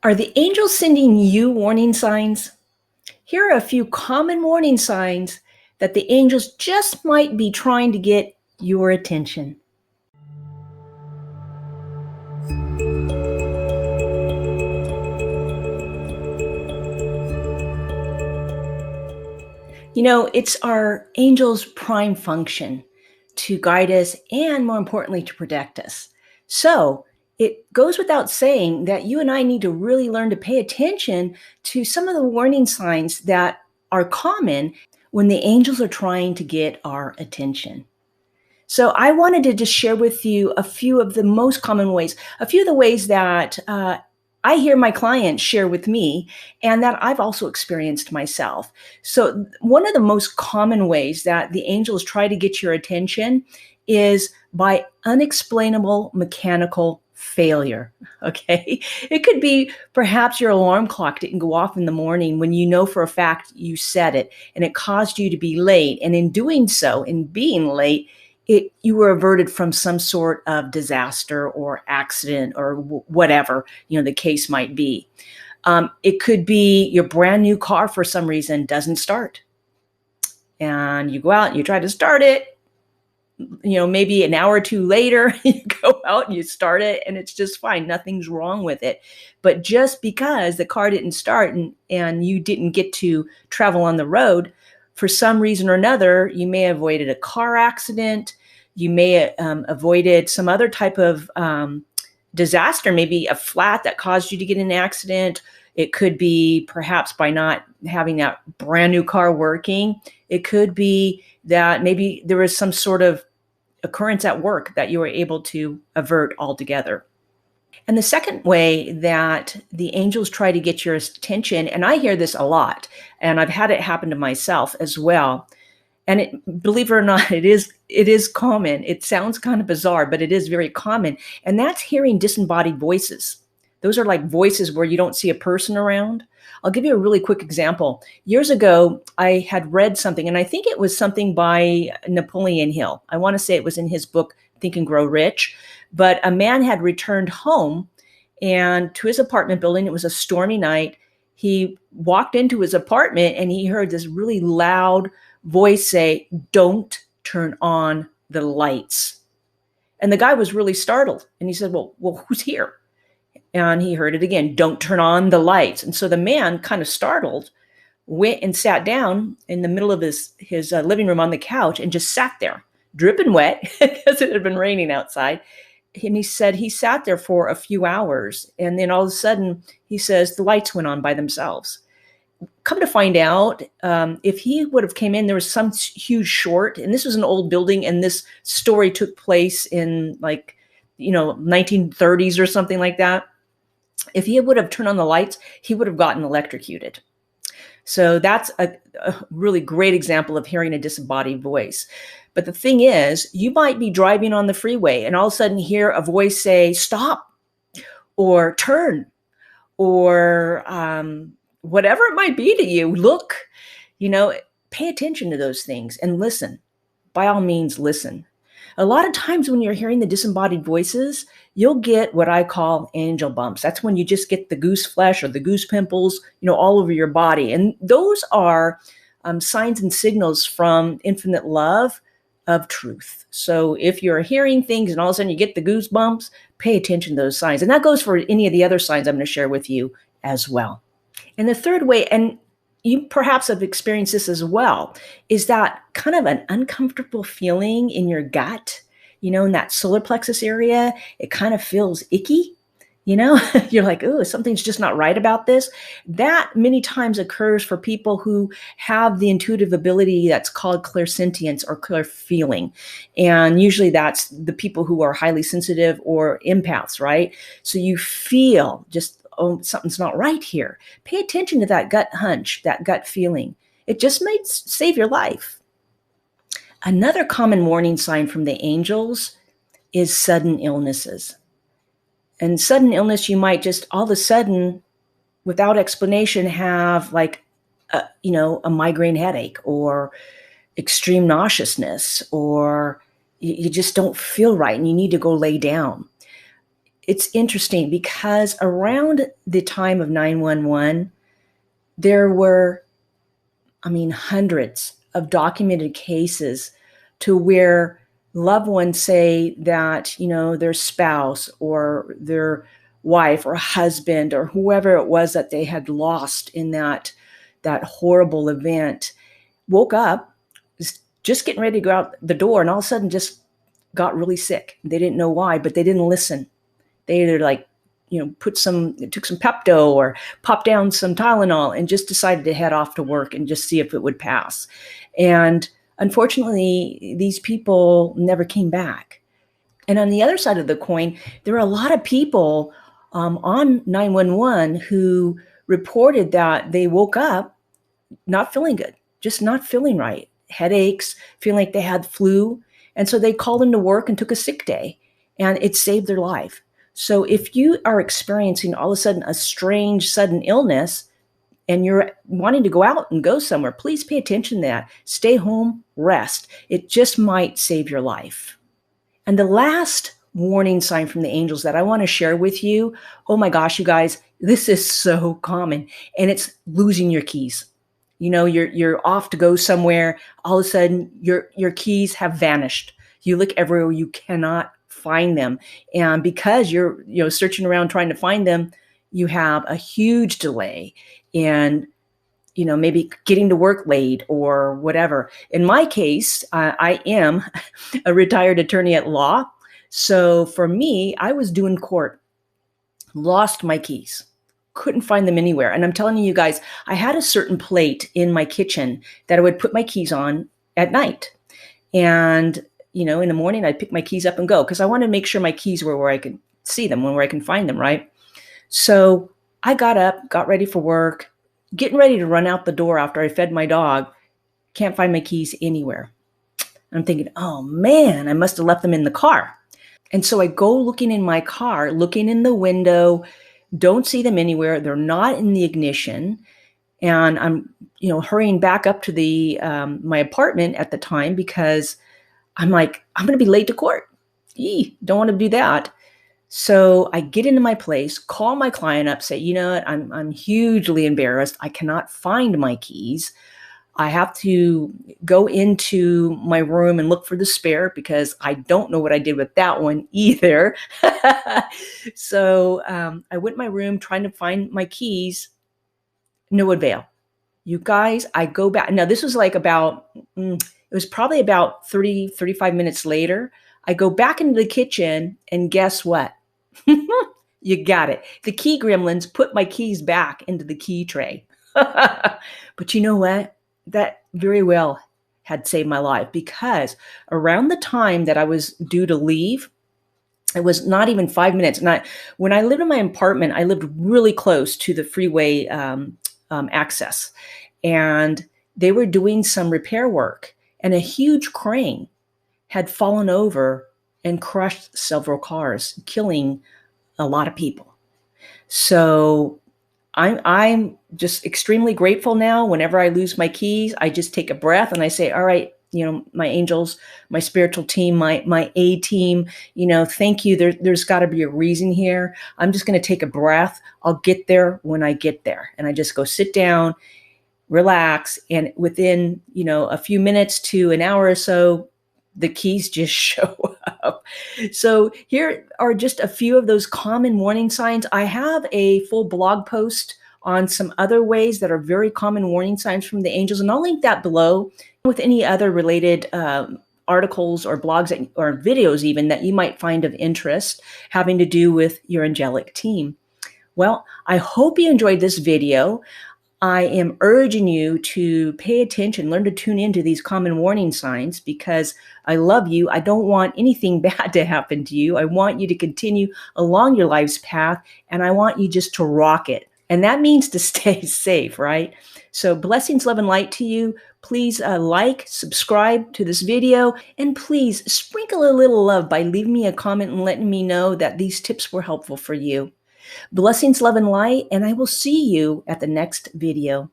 Are the angels sending you warning signs? Here are a few common warning signs that the angels just might be trying to get your attention. It's our angels' prime function to guide us and, more importantly, to protect us. So it goes without saying that you and I need to really learn to pay attention to some of the warning signs that are common when the angels are trying to get our attention. So I wanted to just share with you a few of the most common ways, a few of the ways that I hear my clients share with me and that I've also experienced myself. So one of the most common ways that the angels try to get your attention is by unexplainable mechanical failure. Okay. It could be perhaps your alarm clock didn't go off in the morning when you know for a fact you set it and it caused you to be late. And in doing so, in being late, you were averted from some sort of disaster or accident or whatever the case might be. It could be your brand new car for some reason doesn't start, and you go out and you try to start it. Maybe an hour or two later, you go out and you start it, and it's just fine. Nothing's wrong with it. But just because the car didn't start and you didn't get to travel on the road, for some reason or another, you may have avoided a car accident. You may have avoided some other type of disaster, maybe a flat that caused you to get in an accident. It could be perhaps by not having that brand new car working. It could be that maybe there was some sort of occurrence at work that you were able to avert altogether. And the second way that the angels try to get your attention, and I hear this a lot, and I've had it happen to myself as well. And believe it or not, it is common. It sounds kind of bizarre, but it is very common. And that's hearing disembodied voices. Those are like voices where you don't see a person around. I'll give you a really quick example. Years ago, I had read something, and I think it was something by Napoleon Hill. I want to say it was in his book, Think and Grow Rich. But a man had returned home and to his apartment building. It was a stormy night. He walked into his apartment and he heard this really loud voice say, "Don't turn on the lights." And the guy was really startled. And he said, well, who's here? And he heard it again, "Don't turn on the lights." And so the man, kind of startled, went and sat down in the middle of his living room on the couch and just sat there, dripping wet because it had been raining outside. And he said he sat there for a few hours. And then all of a sudden, he says, the lights went on by themselves. Come to find out, if he would have came in, there was some huge short. And this was an old building. And this story took place in 1930s or something like that. If he would have turned on the lights, he would have gotten electrocuted. So that's a really great example of hearing a disembodied voice. But the thing is, you might be driving on the freeway and all of a sudden hear a voice say, "Stop," or "Turn," or whatever it might be to you. Look, pay attention to those things and listen. By all means, listen. A lot of times when you're hearing the disembodied voices, you'll get what I call angel bumps. That's when you just get the goose flesh or the goose pimples, all over your body. And those are signs and signals from infinite love of truth. So if you're hearing things and all of a sudden you get the goosebumps, pay attention to those signs. And that goes for any of the other signs I'm going to share with you as well. And the third way, and you perhaps have experienced this as well, is that kind of an uncomfortable feeling in your gut, in that solar plexus area. It kind of feels icky, you're like, "Oh, something's just not right about this." That many times occurs for people who have the intuitive ability that's called clairsentience or clear feeling. And usually that's the people who are highly sensitive or empaths, right? So you feel just, "Oh, something's not right here." Pay attention to that gut hunch, that gut feeling. It just might save your life. Another common warning sign from the angels is sudden illnesses. And sudden illness, you might just all of a sudden, without explanation, have like a migraine headache or extreme nauseousness, or you just don't feel right and you need to go lay down. it's interesting because around the time of 911, there were, hundreds of documented cases to where loved ones say that, their spouse or their wife or husband or whoever it was that they had lost in that horrible event woke up just getting ready to go out the door and all of a sudden just got really sick. They didn't know why, but they didn't listen. They either took some Pepto or popped down some Tylenol and just decided to head off to work and just see if it would pass. And unfortunately, these people never came back. And on the other side of the coin, there are a lot of people on 911 who reported that they woke up not feeling good, just not feeling right, headaches, feeling like they had flu. And so they called into work and took a sick day, and it saved their life. So if you are experiencing all of a sudden a strange sudden illness and you're wanting to go out and go somewhere, please pay attention to that. Stay home, rest. It just might save your life. And the last warning sign from the angels that I want to share with you, oh my gosh, you guys, this is so common, and it's losing your keys. You're off to go somewhere. All of a sudden, your keys have vanished. You look everywhere, you cannot find them. And because you're searching around trying to find them, you have a huge delay in maybe getting to work late or whatever. In my case, I am a retired attorney at law. So for me, I was doing court, lost my keys, couldn't find them anywhere. And I'm telling you guys, I had a certain plate in my kitchen that I would put my keys on at night. And in the morning, I'd pick my keys up and go because I wanted to make sure my keys were where I could see them, where I can find them, right? So I got up, got ready for work, getting ready to run out the door after I fed my dog. Can't find my keys anywhere. I'm thinking, oh man, I must have left them in the car. And so I go looking in my car, looking in the window, don't see them anywhere. They're not in the ignition. And I'm, hurrying back up to the my apartment at the time because I'm like, I'm going to be late to court. Don't want to do that. So I get into my place, call my client up, say, you know what, I'm hugely embarrassed. I cannot find my keys. I have to go into my room and look for the spare because I don't know what I did with that one either. So I went in my room trying to find my keys. No avail. You guys, I go back. Now, this was like it was probably about 30, 35 minutes later. I go back into the kitchen and guess what? You got it. The key gremlins put my keys back into the key tray. But you know what? That very well had saved my life because around the time that I was due to leave, it was not even 5 minutes. And when I lived in my apartment, I lived really close to the freeway access. And they were doing some repair work. And a huge crane had fallen over and crushed several cars, killing a lot of people. So I'm just extremely grateful now. Whenever I lose my keys, I just take a breath and I say, all right, my angels, my spiritual team, my A team, thank you. There's got to be a reason here. I'm just going to take a breath. I'll get there when I get there. And I just go sit down, relax. And within, a few minutes to an hour or so, the keys just show up. So here are just a few of those common warning signs. I have a full blog post on some other ways that are very common warning signs from the angels, and I'll link that below with any other related articles or blogs or videos even that you might find of interest having to do with your angelic team. Well, I hope you enjoyed this video. I am urging you to pay attention, learn to tune into these common warning signs because I love you. I don't want anything bad to happen to you. I want you to continue along your life's path, and I want you just to rock it. And that means to stay safe, right? So blessings, love, and light to you. Please like, subscribe to this video, and please sprinkle a little love by leaving me a comment and letting me know that these tips were helpful for you. Blessings, love, and light, and I will see you at the next video.